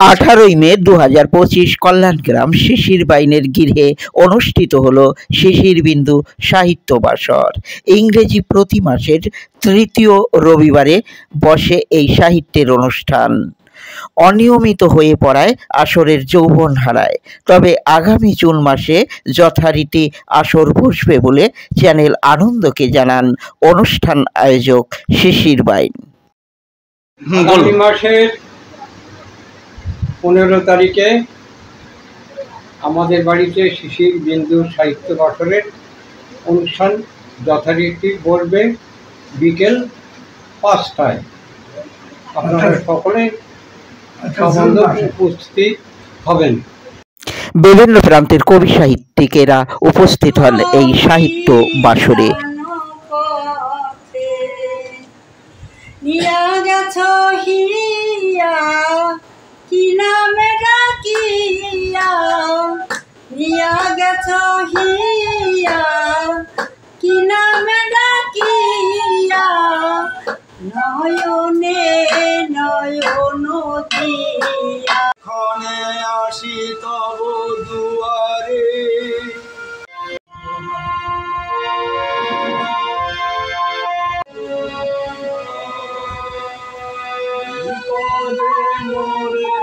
18 মে 2025 কল্যাণগ্রাম শিশির বাইনের গৃহে অনুষ্ঠিত হল শিশির বিন্দু সাহিত্য বাসর। ইংরেজি প্রতি মাসের তৃতীয় রবিবারে বসে এই সাহিত্যের অনুষ্ঠান। অনিয়মিত হয়ে পড়ায় আসরের যৌবন হারায়। তবে আগামী জুন মাসে যথারীতি আসর বসবে বলে চ্যানেল আনন্দকে জানান অনুষ্ঠান আয়োজক শিশির বাইন। আগামী মাসের 15 তারিখে আমাদের বাড়িতে শিশির বিন্দু সাহিত্য বাসরের অনুষ্ঠান যথারীতি বসবে বিকেল 5টায়। আপনারা সকলে উপস্থিত হবেন। বিভিন্ন প্রান্তের কবি সাহিত্যিকেরা উপস্থিত হন এই সাহিত্য বাসরে। কি নামে ডাকিয়া নিয়া গেছ হিয়া, কি নামে ডাকিয়া নয়নে নয়ন দিয়া, ক্ষণে আসি তব দুয়ারে। মোরে